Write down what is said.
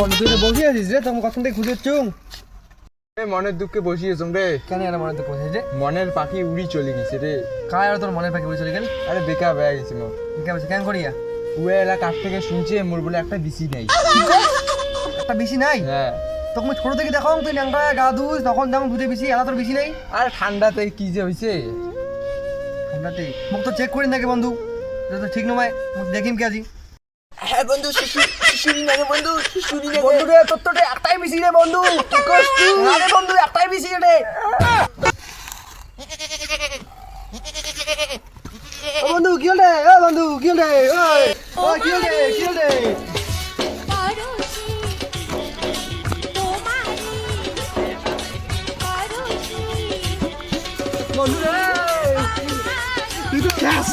বন্ধু তুই বসে আছিস রে, তোমার কখন থেকে খুঁজে চুং মনের দুঃখে বসিয়েছ রে। কেন আর মনে তো বসেছিস রে? মনের পাখি উড়ি চলে গেছে রে। কার আর তোর মনের পাখি উড়ে চলে গেল? আরে বেকার হয়ে গেছে মোর। ঠিক আছে কেন করিয়া? উয়ে এলা কাছ থেকে শুনছে মোর বলে একটা বিসি নেই। একটা বেশি নাই? হ্যাঁ। তখন ছোট থেকে দেখো তুই ন্যাংটা গা ধুস, তখন যেমন দুধে বেশি এলা তোর বেশি নেই। আর ঠান্ডাতে কি যে হয়েছে। ঠান্ডাতে মুখ তো চেক করি নাকি বন্ধু, এটা তো ঠিক নয়, মুখ দেখিম কে আজি। হ্যাঁ বন্ধু শিশুরি নাগে বন্ধু, শিশুরি নাগে। বন্ধু রে তোর তো একটাই বেশি রে বন্ধু, কি করছ তুই? আরে বন্ধু একটাই বেশি রে। ও বন্ধু কি হল রে? ও বন্ধু কি হল রে? ওই কি হল রে? কি হল রে? বন্ধু রে তুই তো শেষ।